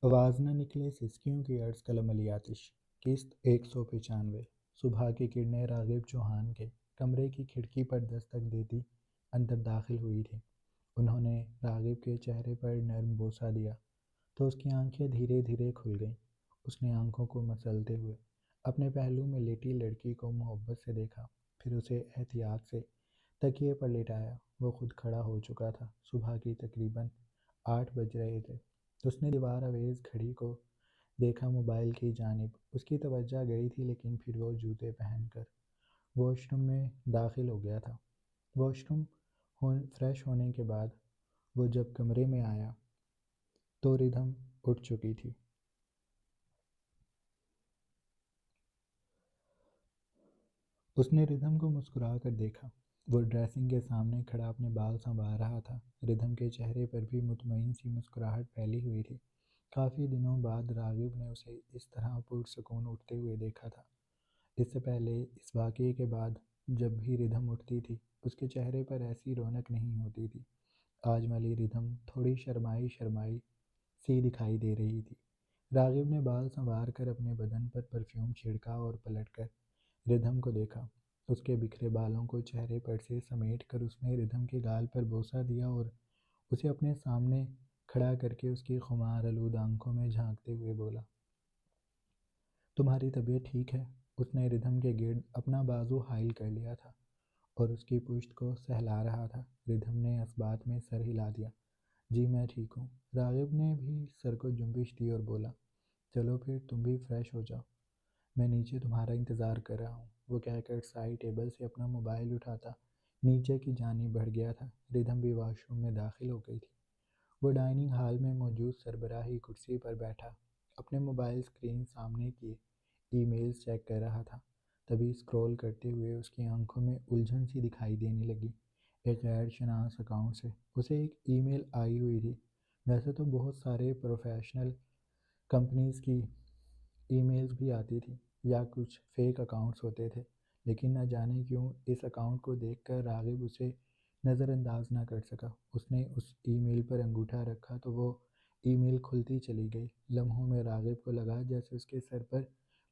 آواز نہ نکلے سسکیوں کی عرض قلم علی آتش قسط 195 صبح کی کرنیں راغب چوہان کے کمرے کی کھڑکی پر دستک دیتی اندر داخل ہوئی تھی۔ انہوں نے راغب کے چہرے پر نرم بوسہ دیا تو اس کی آنکھیں دھیرے دھیرے کھل گئیں۔ اس نے آنکھوں کو مسلتے ہوئے اپنے پہلو میں لیٹی لڑکی کو محبت سے دیکھا، پھر اسے احتیاط سے تکیے پر لٹایا۔ وہ خود کھڑا ہو چکا تھا۔ صبح کی تقریباً 8 بج رہے تھے۔ اس نے دیوار آویز گھڑی کو دیکھا، موبائل کی جانب اس کی توجہ گئی تھی، لیکن پھر وہ جوتے پہن کر واش روم میں داخل ہو گیا تھا۔ واش روم فریش ہونے کے بعد وہ جب کمرے میں آیا تو ردھم اٹھ چکی تھی۔ اس نے ردھم کو مسکرا کر دیکھا۔ وہ ڈریسنگ کے سامنے کھڑا اپنے بال سنوار رہا تھا۔ ردھم کے چہرے پر بھی مطمئن سی مسکراہٹ پھیلی ہوئی تھی۔ کافی دنوں بعد راغب نے اسے اس طرح پرسکون اٹھتے ہوئے دیکھا تھا۔ اس سے پہلے اس واقعے کے بعد جب بھی ردھم اٹھتی تھی اس کے چہرے پر ایسی رونق نہیں ہوتی تھی۔ آج والی ردھم تھوڑی شرمائی شرمائی سی دکھائی دے رہی تھی۔ راغب نے بال سنوار کر اپنے بدن پر پرفیوم چھڑکا اور پلٹ کر ردھم کو دیکھا۔ اس کے بکھرے بالوں کو چہرے پر سے سمیٹ کر اس نے ردھم کے گال پر بوسہ دیا اور اسے اپنے سامنے کھڑا کر کے اس کی خمار آلود آنکھوں میں جھانکتے ہوئے بولا، تمہاری طبیعت ٹھیک ہے؟ اس نے ردھم کے گرد اپنا بازو حائل کر لیا تھا اور اس کی پشت کو سہلا رہا تھا۔ ردھم نے اس بات میں سر ہلا دیا، جی میں ٹھیک ہوں۔ راغب نے بھی سر کو جنبش دی اور بولا، چلو پھر تم بھی فریش ہو جاؤ، میں نیچے تمہارا انتظار کر رہا ہوں۔ وہ کہہ کر سائڈ ٹیبل سے اپنا موبائل اٹھاتا نیچے کی جانب بڑھ گیا تھا۔ ردھم بھی واش روم میں داخل ہو گئی تھی۔ وہ ڈائننگ ہال میں موجود سربراہی کرسی پر بیٹھا اپنے موبائل اسکرین سامنے کی ای میلز چیک کر رہا تھا۔ تبھی اسکرول کرتے ہوئے اس کی آنکھوں میں الجھن سی دکھائی دینے لگی۔ ایک غیر شناس اکاؤنٹ سے اسے ایک ای میل آئی ہوئی تھی۔ ویسے تو بہت سارے پروفیشنل کمپنیز کی ای میلز بھی آتی تھی یا کچھ فیک اکاؤنٹس ہوتے تھے، لیکن نہ جانے کیوں اس اکاؤنٹ کو دیکھ کر راغب اسے نظر انداز نہ کر سکا۔ اس نے اس ای میل پر انگوٹھا رکھا تو وہ ای میل کھلتی چلی گئی۔ لمحوں میں راغب کو لگا جیسے اس کے سر پر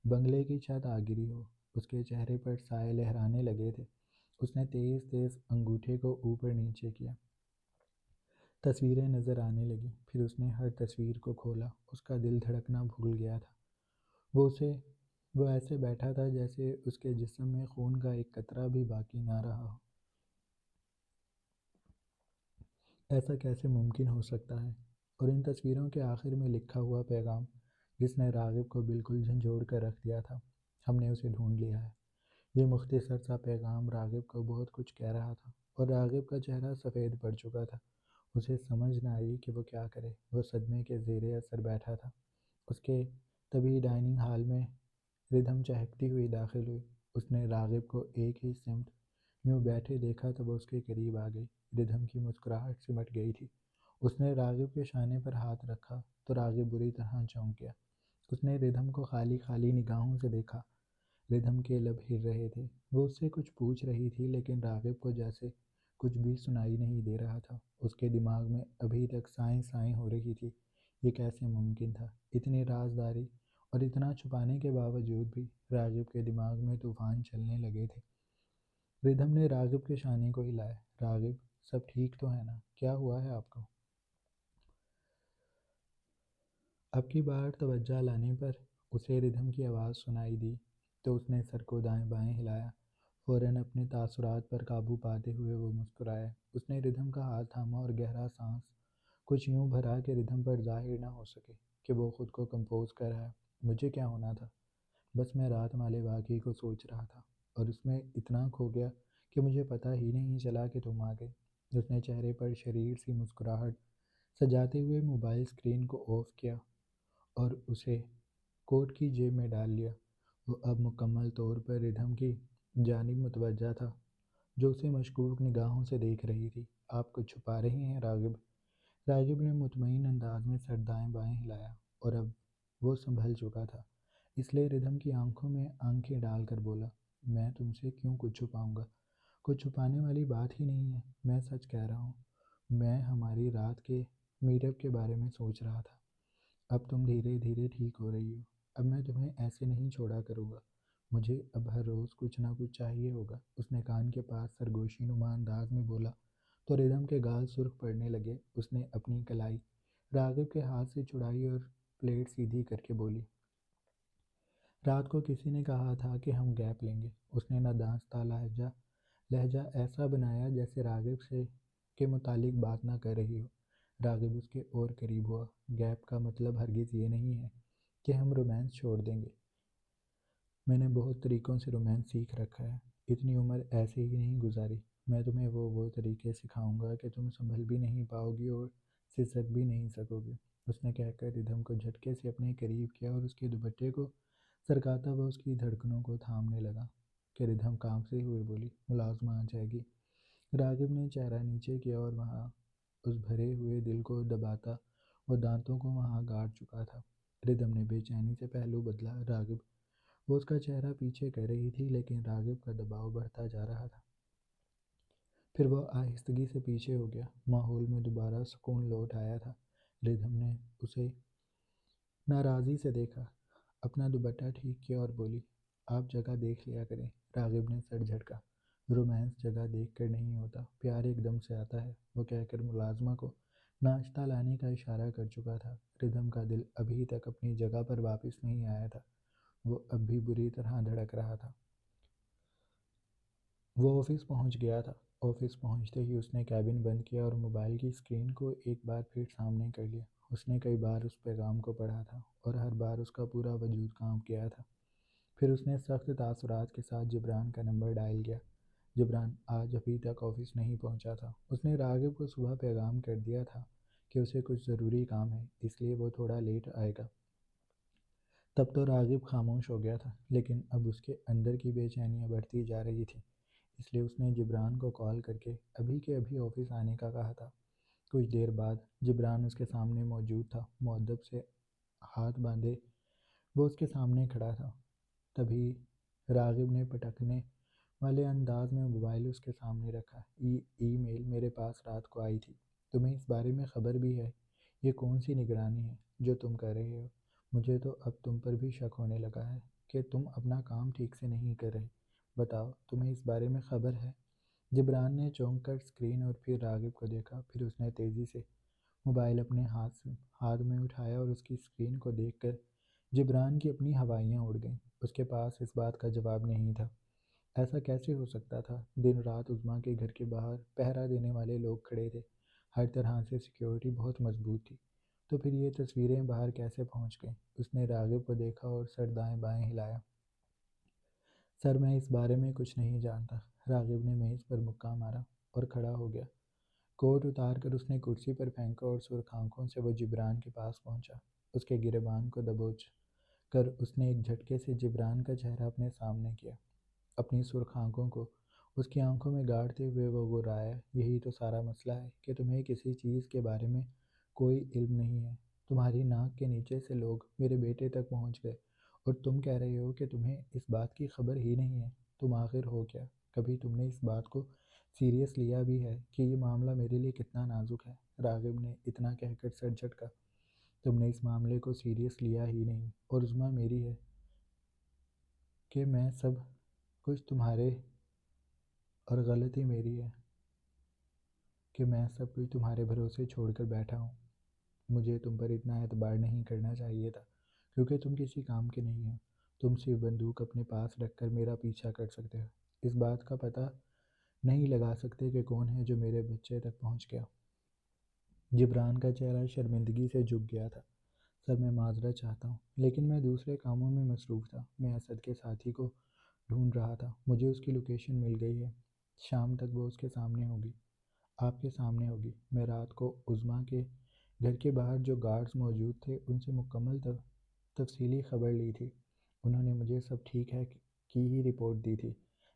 بنگلے کی چھت آ گری ہو۔ اس کے چہرے پر سائے لہرانے لگے تھے۔ اس نے تیز تیز انگوٹھے کو اوپر نیچے کیا۔ تصویریں نظر آنے لگیں، پھر اس نے ہر تصویر کو کھولا۔ اس کا دل دھڑکنا بھول گیا تھا۔ وہ ایسے بیٹھا تھا جیسے اس کے جسم میں خون کا ایک قطرہ بھی باقی نہ رہا ہو۔ ایسا کیسے ممکن ہو سکتا ہے؟ اور ان تصویروں کے آخر میں لکھا ہوا پیغام جس نے راغب کو بالکل جھنجھوڑ کر رکھ دیا تھا، ہم نے اسے ڈھونڈ لیا ہے۔ یہ مختصر سا پیغام راغب کو بہت کچھ کہہ رہا تھا، اور راغب کا چہرہ سفید پڑ چکا تھا۔ اسے سمجھ نہ آئی کہ وہ کیا کرے۔ وہ صدمے کے زیر اثر بیٹھا تھا۔ اس کے تبھی ڈائننگ ہال میں ردھم چہکتی ہوئی داخل ہوئی۔ اس نے راغب کو ایک ہی سمت یوں بیٹھے دیکھا تو وہ اس کے قریب آ گئی۔ ردھم کی مسکراہٹ سمٹ گئی تھی۔ اس نے راغب کے شانے پر ہاتھ رکھا تو راغب بری طرح چونک گیا۔ اس نے ردھم کو خالی خالی نگاہوں سے دیکھا۔ ردھم کے لب ہل رہے تھے۔ وہ اس سے کچھ پوچھ رہی تھی، لیکن راغب کو جیسے کچھ بھی سنائی نہیں دے رہا تھا۔ اس کے دماغ میں ابھی تک سائیں سائیں ہو رہی تھی۔ یہ کیسے ممکن تھا؟ اتنی رازداری اور اتنا چھپانے کے باوجود بھی راغب کے دماغ میں طوفان چلنے لگے تھے۔ ردھم نے راغب کے شانے کو ہلایا۔ راغب، سب ٹھیک تو ہے نا؟ کیا ہوا ہے آپ کو؟ اب کی بار توجہ لانے پر اسے ردھم کی آواز سنائی دی تو اس نے سر کو دائیں بائیں ہلایا۔ فوراً اپنے تاثرات پر قابو پاتے ہوئے وہ مسکرایا۔ اس نے ردھم کا ہاتھ تھاما اور گہرا سانس کچھ یوں بھرا کہ ردھم پر ظاہر نہ ہو سکے کہ وہ خود کو کمپوز کر رہا ہے۔ مجھے کیا ہونا تھا؟ بس میں رات والے واقعے کو سوچ رہا تھا اور اس میں اتنا کھو گیا کہ مجھے پتہ ہی نہیں چلا کہ تم آ گئے۔ اس نے چہرے پر شریر سی مسکراہٹ سجاتے ہوئے موبائل اسکرین کو آف کیا اور اسے کوٹ کی جیب میں ڈال لیا۔ وہ اب مکمل طور پر ردھم کی جانب متوجہ تھا، جو اسے مشکوک نگاہوں سے دیکھ رہی تھی۔ آپ کچھ چھپا رہے ہیں راغب؟ راغب نے مطمئن انداز میں سر دائیں بائیں ہلایا اور اب وہ سنبھل چکا تھا، اس لیے ردھم کی آنکھوں میں آنکھیں ڈال کر بولا، میں تم سے کیوں کچھ چھپاؤں گا؟ کچھ چھپانے والی بات ہی نہیں ہے، میں سچ کہہ رہا ہوں۔ میں ہماری رات کے میٹ اپ کے بارے میں سوچ رہا تھا۔ اب تم دھیرے دھیرے ٹھیک ہو رہی ہو، اب میں تمہیں ایسے نہیں چھوڑا کروں گا، مجھے اب ہر روز کچھ نہ کچھ چاہیے ہوگا۔ اس نے کان کے پاس سرگوشی نما انداز میں بولا تو ردھم کے گال سرخ پڑنے لگے۔ اس نے اپنی کلائی راغب کے ہاتھ سے چھڑائی اور پلیٹ سیدھی کر کے بولی، رات کو کسی نے کہا تھا کہ ہم گیپ لیں گے۔ اس نے ندانستہ لہجہ ایسا بنایا جیسے راغب سے کے متعلق بات نہ کر رہی ہو۔ راغب اس کے اور قریب ہوا۔ گیپ کا مطلب ہرگز یہ نہیں ہے کہ ہم رومانس چھوڑ دیں گے۔ میں نے بہت طریقوں سے رومانس سیکھ رکھا ہے، اتنی عمر ایسے ہی نہیں گزاری۔ میں تمہیں وہ طریقے سکھاؤں گا کہ تم سنبھل بھی نہیں پاؤ گی اور سسک بھی نہیں سکو گی۔ اس نے کہہ کر ردھم کو جھٹکے سے اپنے قریب کیا اور اس کے دوپٹے کو سرکاتا ہوا اس کی دھڑکنوں کو تھامنے لگا کہ ردھم کانپتے ہوئے بولی، ملازمہ آ جائے گی۔ راغب نے چہرہ نیچے کیا اور وہاں اس بھرے ہوئے دل کو دباتا وہ دانتوں کو وہاں گاڑ چکا تھا۔ ردھم نے بے چینی سے پہلو بدلا۔ راغب، وہ اس کا چہرہ پیچھے کر رہی تھی لیکن راغب کا دباؤ بڑھتا جا رہا تھا۔ پھر وہ آہستگی سے پیچھے ہو گیا۔ ماحول میں دوبارہ سکون لوٹ آیا تھا۔ ردھم نے اسے ناراضی سے دیکھا، اپنا دوپٹہ ٹھیک کیا اور بولی، آپ جگہ دیکھ لیا کریں۔ راغب نے سر جھٹکا، رومانس جگہ دیکھ کر نہیں ہوتا، پیار ایک دم سے آتا ہے۔ وہ کہہ کر ملازمہ کو ناشتہ لانے کا اشارہ کر چکا تھا۔ ردھم کا دل ابھی تک اپنی جگہ پر واپس نہیں آیا تھا، وہ اب بھی بری طرح دھڑک رہا تھا۔ وہ آفس پہنچ گیا تھا۔ آفس پہنچتے ہی اس نے کیبن بند کیا اور موبائل کی اسکرین کو ایک بار پھر سامنے کر لیا۔ اس نے کئی بار اس پیغام کو پڑھا تھا اور ہر بار اس کا پورا وجود کانپ گیا تھا۔ پھر اس نے سخت تاثرات کے ساتھ جبران کا نمبر ڈائل کیا۔ جبران آج ابھی تک آفس نہیں پہنچا تھا۔ اس نے راغب کو صبح پیغام کر دیا تھا کہ اسے کچھ ضروری کام ہے، اس لیے وہ تھوڑا لیٹ آئے گا۔ تب تو راغب خاموش ہو گیا تھا، لیکن اب اس کے اندر کی بے چینیاں بڑھتی جا رہی تھیں، اس لیے اس نے جبران کو کال کر کے ابھی کے ابھی آفس آنے کا کہا تھا۔ کچھ دیر بعد جبران اس کے سامنے موجود تھا، مؤدب سے ہاتھ باندھے وہ اس کے سامنے کھڑا تھا۔ تبھی راغب نے پٹکنے والے انداز میں موبائل اس کے سامنے رکھا۔ ای میل میرے پاس رات کو آئی تھی، تمہیں اس بارے میں خبر بھی ہے؟ یہ کون سی نگرانی ہے جو تم کر رہے ہو؟ مجھے تو اب تم پر بھی شک ہونے لگا ہے کہ تم اپنا کام ٹھیک سے نہیں کر رہے۔ بتاؤ، تمہیں اس بارے میں خبر ہے؟ جبران نے چونک کر اسکرین اور پھر راغب کو دیکھا، پھر اس نے تیزی سے موبائل اپنے ہاتھ میں اٹھایا اور اس کی اسکرین کو دیکھ کر جبران کی اپنی ہوائیاں اڑ گئیں۔ اس کے پاس اس بات کا جواب نہیں تھا۔ ایسا کیسے ہو سکتا تھا؟ دن رات عظمیٰ کے گھر کے باہر پہرا دینے والے لوگ کھڑے تھے، ہر طرح سے سیکیورٹی بہت مضبوط تھی، تو پھر یہ تصویریں باہر کیسے پہنچ گئیں؟ اس نے راغب کو دیکھا اور سر دائیں بائیں ہلایا۔ سر، میں اس بارے میں کچھ نہیں جانتا۔ راغب نے میز پر مکہ مارا اور کھڑا ہو گیا۔ کوٹ اتار کر اس نے کرسی پر پھینکا اور سرخ آنکھوں سے وہ جبران کے پاس پہنچا۔ اس کے گریبان کو دبوچ کر اس نے ایک جھٹکے سے جبران کا چہرہ اپنے سامنے کیا۔ اپنی سرخ آنکھوں کو اس کی آنکھوں میں گاڑتے ہوئے وہ گرایا، یہی تو سارا مسئلہ ہے کہ تمہیں کسی چیز کے بارے میں کوئی علم نہیں ہے۔ تمہاری ناک کے نیچے سے لوگ میرے بیٹے تک پہنچ گئے اور تم کہہ رہے ہو کہ تمہیں اس بات کی خبر ہی نہیں ہے۔ تم آخر ہو کیا؟ کبھی تم نے اس بات کو سیریس لیا بھی ہے کہ یہ معاملہ میرے لیے کتنا نازک ہے؟ راغب نے اتنا کہہ کر سر جھٹکا، تم نے اس معاملے کو سیریس لیا ہی نہیں، اور عظمیٰ میری ہے کہ میں سب کچھ تمہارے اور غلطی میری ہے کہ میں سب کچھ تمہارے بھروسے چھوڑ کر بیٹھا ہوں۔ مجھے تم پر اتنا اعتبار نہیں کرنا چاہیے تھا، کیونکہ تم کسی کام کے نہیں ہو۔ تم صرف بندوق اپنے پاس رکھ کر میرا پیچھا کر سکتے ہو، اس بات کا پتہ نہیں لگا سکتے کہ کون ہے جو میرے بچے تک پہنچ گیا۔ جبران کا چہرہ شرمندگی سے جھک گیا تھا۔ سر، میں معذرت چاہتا ہوں، لیکن میں دوسرے کاموں میں مصروف تھا۔ میں اسد کے ساتھی کو ڈھونڈ رہا تھا، مجھے اس کی لوکیشن مل گئی ہے۔ شام تک وہ اس کے سامنے ہوگی، آپ کے سامنے ہوگی۔ میں رات کو عظمیٰ کے گھر کے باہر جو گارڈز موجود تھے ان سے مکمل تفصیلی خبر لی تھی۔ انہوں نے مجھے سب ٹھیک ہے کی ہی رپورٹ دی تھی،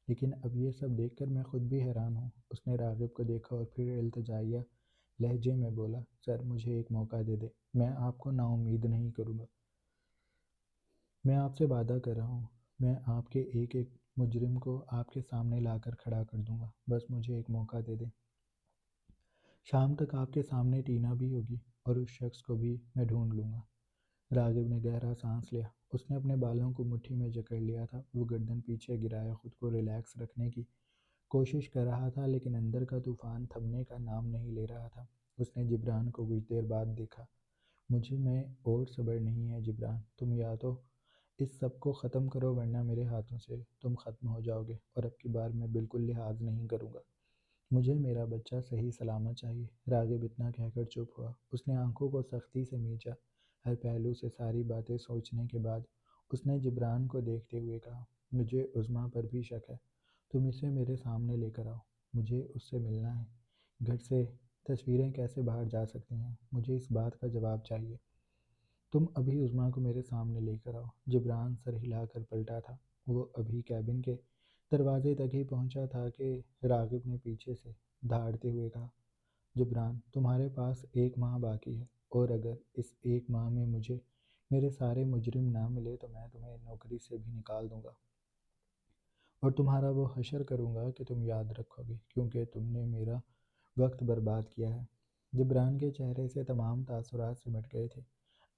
لیکن اب یہ سب دیکھ کر میں خود بھی حیران ہوں۔ اس نے راغب کو دیکھا اور پھر التجائیہ لہجے میں بولا، سر، مجھے ایک موقع دے دیں، میں آپ کو نا امید نہیں کروں گا۔ میں آپ سے وعدہ کر رہا ہوں، میں آپ کے ایک ایک مجرم کو آپ کے سامنے لا کر کھڑا کر دوں گا، بس مجھے ایک موقع دے دیں۔ شام تک آپ کے سامنے ٹینا بھی ہوگی اور اس شخص کو بھی میں ڈھونڈ لوں گا۔ راغب نے گہرا سانس لیا۔ اس نے اپنے بالوں کو مٹھی میں جکڑ لیا تھا۔ وہ گردن پیچھے گرائے خود کو ریلیکس رکھنے کی کوشش کر رہا تھا، لیکن اندر کا طوفان تھمنے کا نام نہیں لے رہا تھا۔ اس نے جبران کو کچھ دیر بعد دیکھا۔ مجھے میں اور صبر نہیں ہے جبران، تم یا تو اس سب کو ختم کرو ورنہ میرے ہاتھوں سے تم ختم ہو جاؤ گے، اور اب کی بار میں بالکل لحاظ نہیں کروں گا۔ مجھے میرا بچہ صحیح سلامت چاہیے۔ راغب اتنا کہہ کر چپ ہوا۔ اس نے آنکھوں کو سختی سے مینچا۔ ہر پہلو سے ساری باتیں سوچنے کے بعد اس نے جبران کو دیکھتے ہوئے کہا، مجھے عظمیٰ پر بھی شک ہے۔ تم اسے میرے سامنے لے کر آؤ، مجھے اس سے ملنا ہے۔ گھر سے تصویریں کیسے باہر جا سکتی ہیں؟ مجھے اس بات کا جواب چاہیے۔ تم ابھی عظمیٰ کو میرے سامنے لے کر آؤ۔ جبران سر ہلا کر پلٹا تھا۔ وہ ابھی کیبن کے دروازے تک ہی پہنچا تھا کہ راغب نے پیچھے سے دھاڑتے ہوئے کہا، جبران، تمہارے پاس 1 ماہ باقی ہے، اور اگر اس 1 ماہ میں مجھے میرے سارے مجرم نہ ملے تو میں تمہیں نوکری سے بھی نکال دوں گا، اور تمہارا وہ حشر کروں گا کہ تم یاد رکھو گے، کیونکہ تم نے میرا وقت برباد کیا ہے۔ جبران کے چہرے سے تمام تاثرات سمٹ گئے تھے۔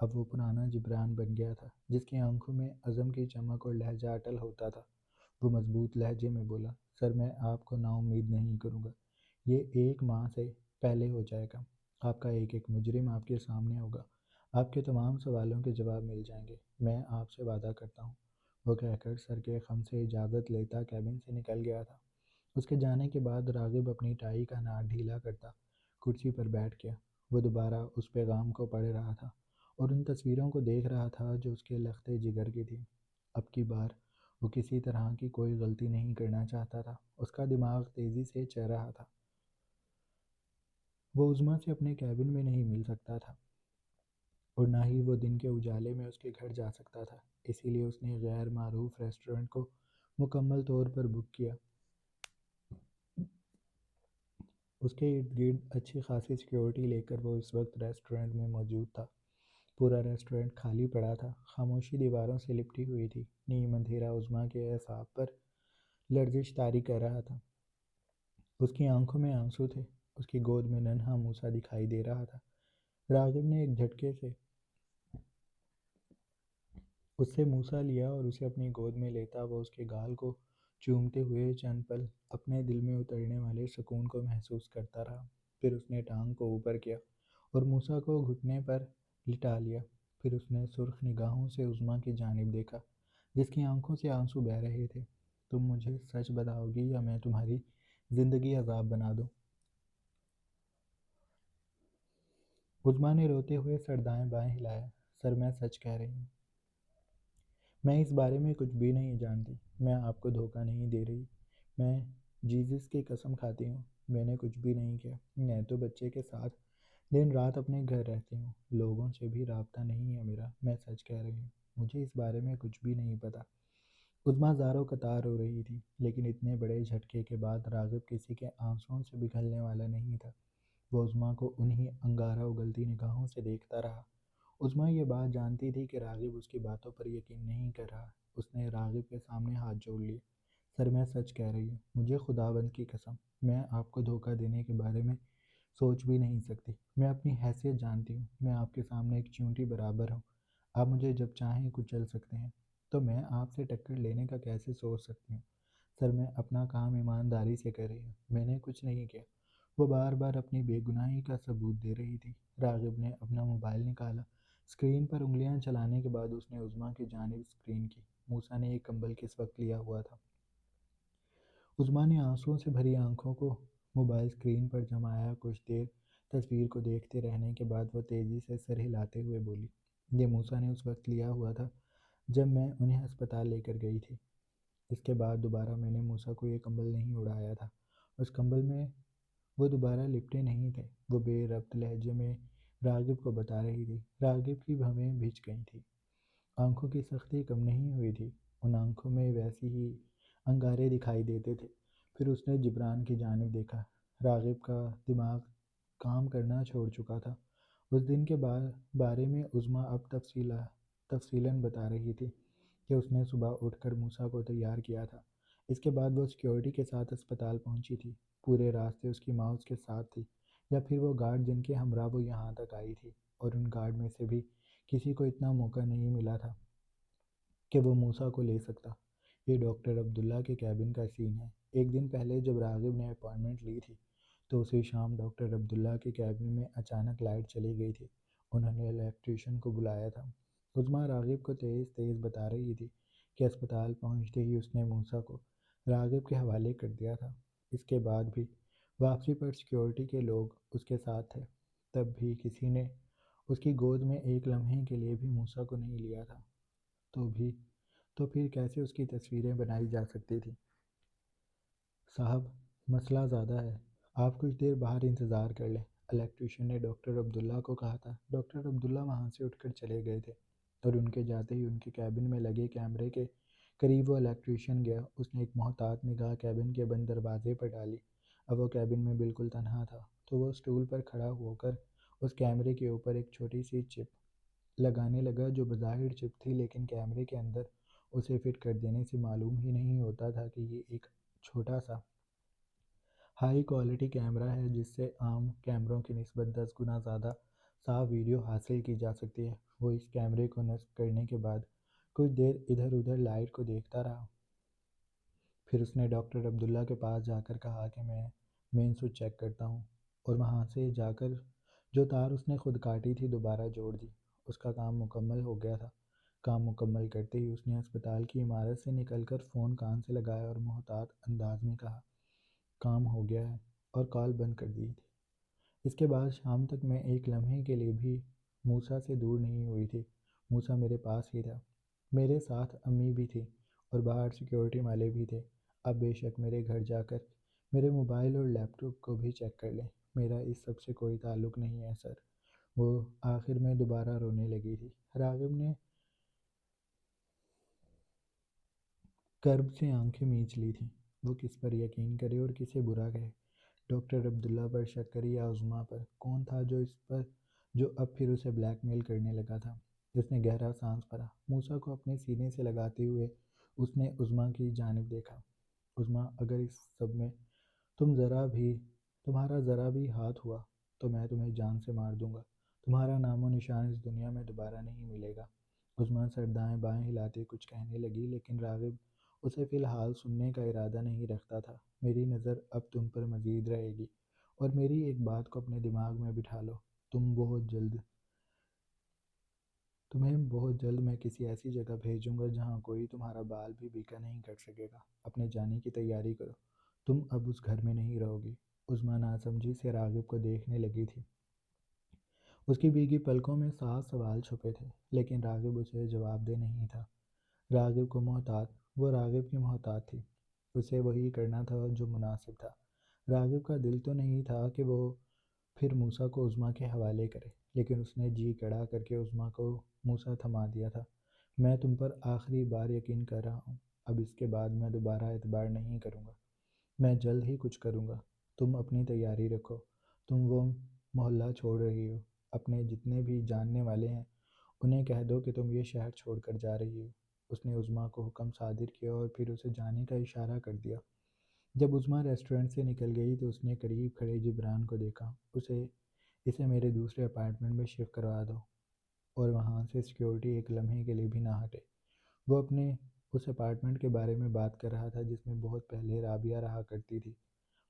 اب وہ پرانا جبران بن گیا تھا، جس کی آنکھوں میں عزم کی چمک اور لہجہ اٹل ہوتا تھا۔ وہ مضبوط لہجے میں بولا، سر، میں آپ کو نا امید نہیں کروں گا۔ یہ 1 ماہ سے پہلے ہو جائے گا۔ آپ کا ایک ایک مجرم آپ کے سامنے ہوگا۔ آپ کے تمام سوالوں کے جواب مل جائیں گے، میں آپ سے وعدہ کرتا ہوں۔ وہ کہہ کر سر کے خم سے اجازت لیتا کیبن سے نکل گیا تھا۔ اس کے جانے کے بعد راغب اپنی ٹائی کا ناٹ ڈھیلا کرتا کرسی پر بیٹھ گیا۔ وہ دوبارہ اس پیغام کو پڑھ رہا تھا اور ان تصویروں کو دیکھ رہا تھا جو اس کے لخت جگر کی تھی۔ اب کی بار وہ کسی طرح کی کوئی غلطی نہیں کرنا چاہتا تھا۔ اس کا دماغ تیزی سے چل رہا تھا۔ وہ عظمیٰ سے اپنے کیبن میں نہیں مل سکتا تھا، اور نہ ہی وہ دن کے اجالے میں اس کے گھر جا سکتا تھا۔ اسی لیے اس نے غیر معروف ریسٹورنٹ کو مکمل طور پر بک کیا۔ اس کے ارد گرد اچھی خاصی سیکیورٹی لے کر وہ اس وقت ریسٹورنٹ میں موجود تھا۔ پورا ریسٹورنٹ خالی پڑا تھا۔ خاموشی دیواروں سے لپٹی ہوئی تھی۔ نیم اندھیرا عظمیٰ کے اعصاب پر لرزش طاری کر رہا تھا۔ اس کی آنکھوں میں آنسو تھے۔ اس کی گود میں ننھا موسیٰ دکھائی دے رہا تھا۔ راغب نے ایک جھٹکے سے اس سے موسیٰ لیا اور اسے اپنی گود میں لیتا وہ اس کے گال کو چومتے ہوئے چند پل اپنے دل میں اترنے والے سکون کو محسوس کرتا رہا۔ پھر اس نے ٹانگ کو اوپر کیا اور موسیٰ کو گھٹنے پر لٹا لیا۔ پھر اس نے سرخ نگاہوں سے عظمیٰ کی جانب دیکھا، جس کی آنکھوں سے آنسو بہہ رہے تھے۔ تم مجھے سچ بتاؤ گی یا میں تمہاری زندگی عذاب بنا دوں؟ عظمیٰ نے روتے ہوئے سر دائیں بائیں ہلایا۔ سر، میں سچ کہہ رہی ہوں۔ میں اس بارے میں کچھ بھی نہیں جانتی۔ میں آپ کو دھوکہ نہیں دے رہی۔ میں جیزس کی قسم کھاتی ہوں، میں نے کچھ بھی نہیں کیا۔ میں تو بچے کے ساتھ دن رات اپنے گھر رہتی ہوں۔ لوگوں سے بھی رابطہ نہیں ہے میرا۔ میں سچ کہہ رہی ہوں، مجھے اس بارے میں کچھ بھی نہیں پتا۔ عظمیٰ زاروں قطار رو رہی تھی، لیکن اتنے بڑے جھٹکے کے بعد راغب کسی کے آنسوؤں سے پگھلنے والا نہیں تھا۔ وہ عظمیٰ کو انہی انگارہ اگلتی نگاہوں سے دیکھتا رہا۔ عظمیٰ یہ بات جانتی تھی کہ راغب اس کی باتوں پر یقین نہیں کر رہا۔ اس نے راغب کے سامنے ہاتھ جوڑ لیے۔ سر، میں سچ کہہ رہی ہوں، مجھے خداوند کی قسم، میں آپ کو دھوکہ دینے کے بارے میں سوچ بھی نہیں سکتی۔ میں اپنی حیثیت جانتی ہوں۔ میں آپ کے سامنے ایک چیونٹی برابر ہوں۔ آپ مجھے جب چاہیں کچل سکتے ہیں، تو میں آپ سے ٹکر لینے کا کیسے سوچ سکتی ہوں؟ سر، میں اپنا کام ایمانداری سے کر رہی ہوں، میں نے کچھ نہیں کیا۔ وہ بار بار اپنی بے گناہی کا ثبوت دے رہی تھی۔ راغب نے اپنا موبائل نکالا۔ اسکرین پر انگلیاں چلانے کے بعد اس نے عظمیٰ کی جانب اسکرین کی۔ موسیٰ نے ایک کمبل کس وقت لیا ہوا تھا؟ عظمیٰ نے آنسوؤں سے بھری آنکھوں کو موبائل اسکرین پر جمایا۔ کچھ دیر تصویر کو دیکھتے رہنے کے بعد وہ تیزی سے سر ہلاتے ہوئے بولی، یہ موسیٰ نے اس وقت لیا ہوا تھا جب میں انہیں ہسپتال لے کر گئی تھی۔ اس کے بعد دوبارہ میں نے موسیٰ کو یہ کمبل نہیں اڑایا تھا۔ اس کمبل میں وہ دوبارہ لپٹے نہیں تھے۔ وہ بے ربط لہجے میں راغب کو بتا رہی تھی۔ راغب کی بھویں بھیج گئی تھیں۔ آنکھوں کی سختی کم نہیں ہوئی تھی۔ ان آنکھوں میں ویسی ہی انگارے دکھائی دیتے تھے۔ پھر اس نے جبران کی جانب دیکھا۔ راغب کا دماغ کام کرنا چھوڑ چکا تھا۔ اس دن کے بارے میں عظمیٰ اب تفصیلاً بتا رہی تھی کہ اس نے صبح اٹھ کر موسیٰ کو تیار کیا تھا۔ اس کے بعد وہ سیکیورٹی کے ساتھ اسپتال پہنچی تھی۔ پورے راستے اس کی ماں اس کے ساتھ تھی، یا پھر وہ گارڈ جن کے ہمراہ وہ یہاں تک آئی تھی، اور ان گارڈ میں سے بھی کسی کو اتنا موقع نہیں ملا تھا کہ وہ موسیٰ کو لے سکتا۔ یہ ڈاکٹر عبداللہ کے کیبن کا سین ہے۔ ایک دن پہلے جب راغب نے اپائنٹمنٹ لی تھی تو اسی شام ڈاکٹر عبداللہ کے کیبن میں اچانک لائٹ چلی گئی تھی۔ انہوں نے الیکٹریشین کو بلایا تھا۔ عظمیٰ راغب کو تیز تیز بتا رہی تھی کہ اسپتال پہنچتے ہی اس نے موسیٰ کو راغب کے حوالے کر دیا تھا۔ اس کے بعد بھی واپسی پر سیکیورٹی کے لوگ اس کے ساتھ تھے، تب بھی کسی نے اس کی گود میں ایک لمحے کے لیے بھی موسیٰ کو نہیں لیا تھا۔ تو پھر کیسے اس کی تصویریں بنائی جا سکتی تھیں؟ صاحب، مسئلہ زیادہ ہے، آپ کچھ دیر باہر انتظار کر لیں، الیکٹریشین نے ڈاکٹر عبداللہ کو کہا تھا۔ ڈاکٹر عبداللہ وہاں سے اٹھ کر چلے گئے تھے اور ان کے جاتے ہی ان کے کیبن میں لگے کیمرے کے قریب وہ الیکٹریشین گیا۔ اس نے ایک محتاط نگاہ کیبن کے بند دروازے پر ڈالی۔ اب وہ کیبن میں بالکل تنہا تھا، تو وہ اسٹول پر کھڑا ہو کر اس کیمرے کے اوپر ایک چھوٹی سی چپ لگانے لگا، جو بظاہر چپ تھی لیکن کیمرے کے اندر اسے فٹ کر دینے سے معلوم ہی نہیں ہوتا تھا کہ یہ ایک چھوٹا سا ہائی کوالٹی کیمرہ ہے جس سے عام کیمروں کی نسبت 10 گنا زیادہ صاف ویڈیو حاصل کی جا سکتی ہے۔ وہ اس کیمرے کو نصب کرنے کے بعد کچھ دیر ادھر ادھر لائٹ کو دیکھتا رہا۔ پھر اس نے ڈاکٹر عبداللہ کے پاس جا کر کہا کہ میں مین سوئچ چیک کرتا ہوں، اور وہاں سے جا کر جو تار اس نے خود کاٹی تھی دوبارہ جوڑ دی۔ اس کا کام مکمل ہو گیا تھا۔ کام مکمل کرتے ہی اس نے اسپتال کی عمارت سے نکل کر فون کان سے لگایا اور محتاط انداز میں کہا، کام ہو گیا ہے، اور کال بند کر دی تھی۔ اس کے بعد شام تک میں ایک لمحے کے لیے بھی موسیٰ سے دور نہیں ہوئی تھی۔ موسیٰ میرے پاس ہی تھا، میرے ساتھ امی بھی تھی اور باہر سیکیورٹی والے بھی تھے۔ اب بے شک میرے گھر جا کر میرے موبائل اور لیپ ٹاپ کو بھی چیک کر لیں، میرا اس سب سے کوئی تعلق نہیں ہے سر۔ وہ آخر میں دوبارہ رونے لگی تھی۔ راغب نے کرب سے آنکھیں میچ لی تھیں۔ وہ کس پر یقین کرے اور کسے برا کہے؟ ڈاکٹر عبداللہ پر شک کرے یا عظمیٰ پر؟ کون تھا جو اب پھر اسے بلیک میل کرنے لگا تھا؟ اس نے گہرا سانس بھرا۔ موسیٰ کو اپنے سینے سے لگاتے ہوئے اس نے عظمیٰ کی جانب دیکھا۔ عظمیٰ، اگر اس سب میں تمہارا ذرا بھی ہاتھ ہوا تو میں تمہیں جان سے مار دوں گا۔ تمہارا نام و نشان اس دنیا میں دوبارہ نہیں ملے گا۔ عظمیٰ سر دائیں بائیں ہلاتے کچھ کہنے لگی، لیکن راغب اسے فی الحال سننے کا ارادہ نہیں رکھتا تھا۔ میری نظر اب تم پر مزید رہے گی، اور میری ایک بات کو اپنے دماغ میں بٹھا لو، تمہیں بہت جلد میں کسی ایسی جگہ بھیجوں گا جہاں کوئی تمہارا بال بھی بیکا نہیں کر سکے گا۔ اپنے جانے کی تیاری کرو، تم اب اس گھر میں نہیں رہو گی۔ عظمیٰ ناسمجھی سے راغب کو دیکھنے لگی تھی۔ اس کی بھیگی پلکوں میں صاف سوال چھپے تھے، لیکن راغب اسے جواب دہ نہیں تھا۔ وہ راغب کی محتاط تھی، اسے وہی کرنا تھا جو مناسب تھا۔ راغب کا دل تو نہیں تھا کہ وہ پھر موسیٰ کو عظمیٰ کے حوالے کرے، لیکن اس نے جی کڑا کر کے عظمیٰ کو موسیٰ تھما دیا تھا۔ میں تم پر آخری بار یقین کر رہا ہوں، اب اس کے بعد میں دوبارہ اعتبار نہیں کروں گا۔ میں جلد ہی کچھ کروں گا، تم اپنی تیاری رکھو۔ تم وہ محلہ چھوڑ رہی ہو، اپنے جتنے بھی جاننے والے ہیں انہیں کہہ دو کہ تم یہ شہر چھوڑ کر جا رہی ہو۔ اس نے عظمیٰ کو حکم صادر کیا اور پھر اسے جانے کا اشارہ کر دیا۔ جب عظمیٰ ریسٹورنٹ سے نکل گئی تو اس نے قریب کھڑے جبران کو دیکھا۔ اسے میرے دوسرے اپارٹمنٹ میں شفٹ کروا دو، اور وہاں سے سیکیورٹی ایک لمحے کے لیے بھی نہ ہٹے۔ وہ اپنے اس اپارٹمنٹ کے بارے میں بات کر رہا تھا جس میں بہت پہلے رابعہ رہا کرتی تھی۔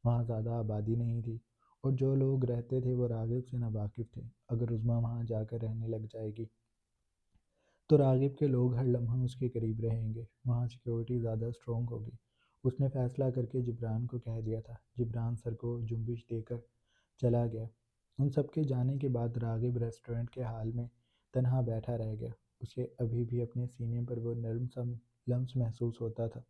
وہاں زیادہ آبادی نہیں تھی، اور جو لوگ رہتے تھے وہ راغب سے ناواقف تھے۔ اگر عظمیٰ وہاں جا کر رہنے لگ جائے گی تو راغب کے لوگ ہر لمحہ اس کے قریب رہیں گے، وہاں سیکیورٹی زیادہ اسٹرانگ ہوگی۔ اس نے فیصلہ کر کے جبران کو کہہ دیا تھا۔ جبران سر کو جنبش دے کر چلا گیا۔ ان سب کے جانے کے بعد راغب ریسٹورنٹ کے ہال میں تنہا بیٹھا رہ گیا۔ اسے ابھی بھی اپنے سینے پر وہ نرم سا لمس محسوس ہوتا تھا۔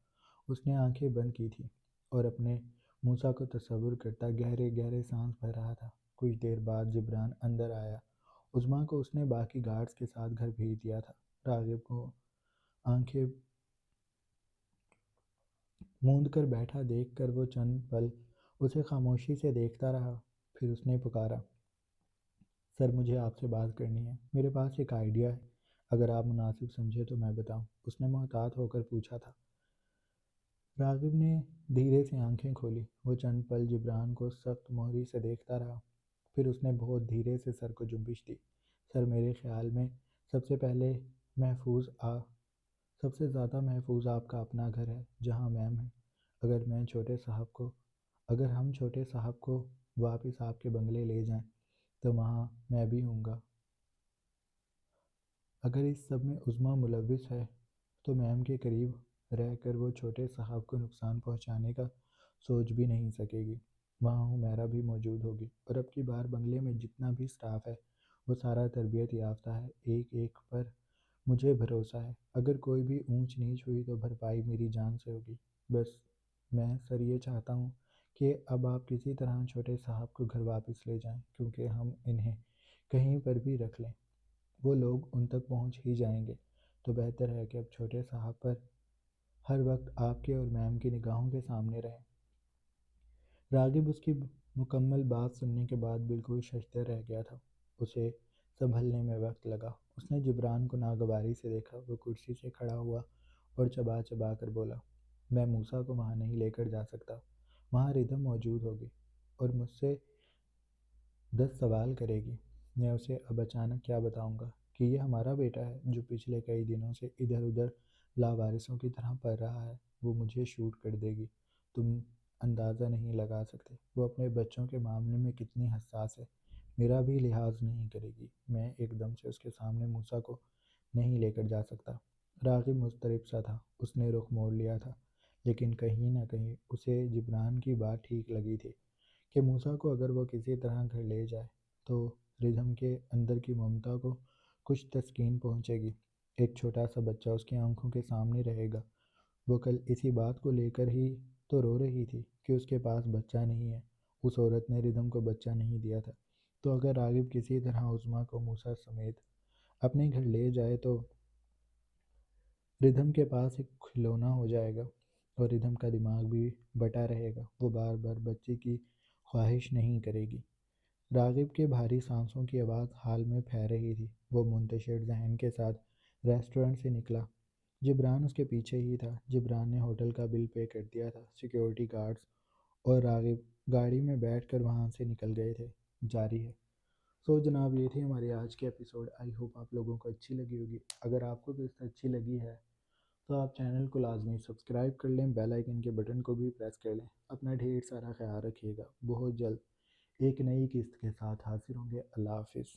اس نے آنکھیں بند کی تھیں اور اپنے موسیٰ کو تصور کرتا گہرے گہرے سانس بھر رہا تھا۔ کچھ دیر بعد جبران اندر آیا۔ عظمیٰ کو اس نے باقی گارڈز کے ساتھ گھر بھیج دیا تھا۔ راغب کو آنکھیں موند کر بیٹھا دیکھ کر وہ چند پل اسے خاموشی سے دیکھتا رہا، پھر اس نے پکارا، سر مجھے آپ سے بات کرنی ہے، میرے پاس ایک آئیڈیا ہے، اگر آپ مناسب سمجھے تو میں بتاؤں۔ اس نے محتاط ہو کر پوچھا تھا۔ راغب نے دھیرے سے آنکھیں کھولی۔ وہ چند پل جبران کو سخت مہری سے دیکھتا رہا، پھر اس نے بہت دھیرے سے سر کو جنبش دی۔ سر، میرے خیال میں سب سے زیادہ محفوظ آپ کا اپنا گھر ہے جہاں میم ہے۔ اگر ہم چھوٹے صاحب کو واپس آپ کے بنگلے لے جائیں تو وہاں میں بھی ہوں گا۔ اگر اس سب میں عظمیٰ ملوث ہے تو میم کے قریب رہ کر وہ چھوٹے صاحب کو نقصان پہنچانے کا سوچ بھی نہیں سکے گی۔ وہاں حمیرہ بھی موجود ہوگی، اور اب کی بار بنگلے میں جتنا بھی سٹاف ہے وہ سارا تربیت یافتہ ہے۔ ایک ایک پر مجھے بھروسہ ہے۔ اگر کوئی بھی اونچ نیچ ہوئی تو بھرپائی میری جان سے ہوگی۔ بس میں سر یہ چاہتا ہوں کہ اب آپ کسی طرح چھوٹے صاحب کو گھر واپس لے جائیں، کیونکہ ہم انہیں کہیں پر بھی رکھ لیں وہ لوگ ان تک پہنچ ہی جائیں گے۔ تو بہتر ہے کہ اب چھوٹے صاحب پر ہر وقت آپ کے اور میم کی نگاہوں کے سامنے رہیں۔ راغب اس کی مکمل بات سننے کے بعد بالکل ششدر رہ گیا تھا۔ اسے سنبھلنے میں وقت لگا۔ اس نے جبران کو ناگواری سے دیکھا۔ وہ کرسی سے کھڑا ہوا اور چبا چبا کر بولا، میں موسیٰ کو وہاں نہیں لے کر جا سکتا۔ وہاں ردھم موجود ہوگی اور مجھ سے 10 سوال کرے گی۔ میں اسے اب اچانک کیا بتاؤں گا کہ یہ ہمارا بیٹا ہے جو پچھلے کئی دنوں سے ادھر ادھر لاوارثوں کی طرح پڑ رہا ہے۔ وہ مجھے شوٹ کر دے گی۔ تم اندازہ نہیں لگا سکتے وہ اپنے بچوں کے معاملے میں کتنی حساس ہے۔ میرا بھی لحاظ نہیں کرے گی۔ میں ایک دم سے اس کے سامنے موسیٰ کو نہیں لے کر جا سکتا۔ راغب مضطرب سا تھا۔ اس نے رخ موڑ لیا تھا، لیکن کہیں نہ کہیں اسے جبران کی بات ٹھیک لگی تھی کہ موسیٰ کو اگر وہ کسی طرح گھر لے جائے تو ردھم کے اندر کی ممتا کو کچھ تسکین پہنچے گی۔ ایک چھوٹا سا بچہ اس کی آنکھوں کے سامنے رہے گا۔ وہ کل اسی بات کو لے کر ہی تو رو رہی تھی کہ اس کے پاس بچہ نہیں ہے۔ اس عورت نے ردھم کو بچہ نہیں دیا تھا۔ تو اگر راغب کسی طرح عظمیٰ کو موسیٰ سمیت اپنے گھر لے جائے تو ردھم کے پاس ایک کھلونا ہو جائے گا، اور ردھم کا دماغ بھی بٹا رہے گا۔ وہ بار بار بچے کی خواہش نہیں کرے گی۔ راغب کے بھاری سانسوں کی آواز حال میں پھیل رہی تھی۔ وہ منتشر ذہن کے ساتھ ریسٹورنٹ سے نکلا۔ جبران اس کے پیچھے ہی تھا۔ جبران نے ہوٹل کا بل پے کر دیا تھا۔ سیکیورٹی گارڈز اور راغب گاڑی میں بیٹھ کر وہاں سے نکل گئے تھے۔ جاری ہے۔ جناب، یہ تھی ہماری آج کی ایپیسوڈ۔ آئی ہوپ آپ لوگوں کو اچھی لگی ہوگی۔ اگر آپ کو قصہ اچھی لگی ہے تو آپ چینل کو لازمی سبسکرائب کر لیں، بیل آئیکن کے بٹن کو بھی پریس کر لیں۔ اپنا ڈھیر سارا خیال رکھیے گا۔ بہت جلد ایک نئی قسط کے ساتھ حاضر ہوں گے۔ اللہ حافظ۔